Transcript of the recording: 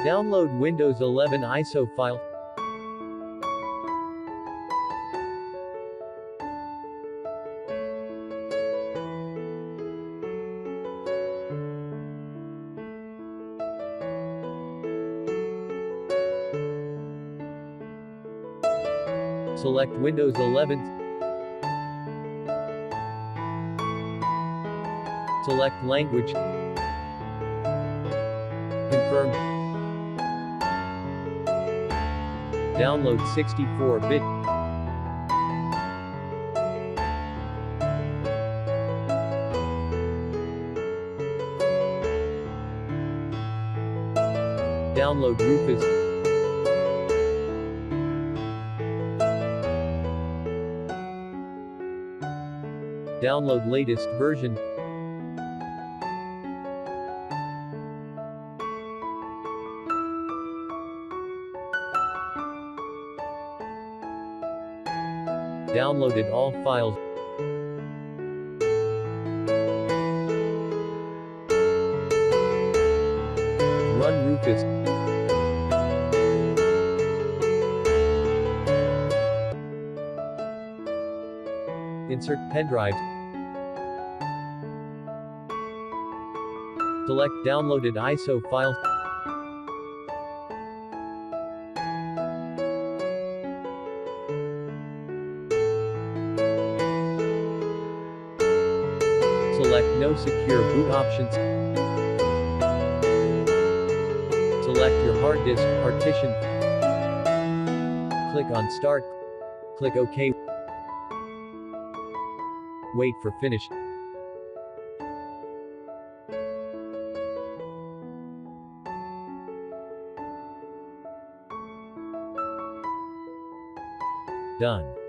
Download Windows 11 ISO file. Select Windows 11. Select language. Confirm. Download 64-bit. Download Rufus. Download latest version. Downloaded all files. Run Rufus. Insert pendrive. Select downloaded ISO file. Select no secure boot options. Select your hard disk partition. Click on Start. Click OK. Wait for finish. Done.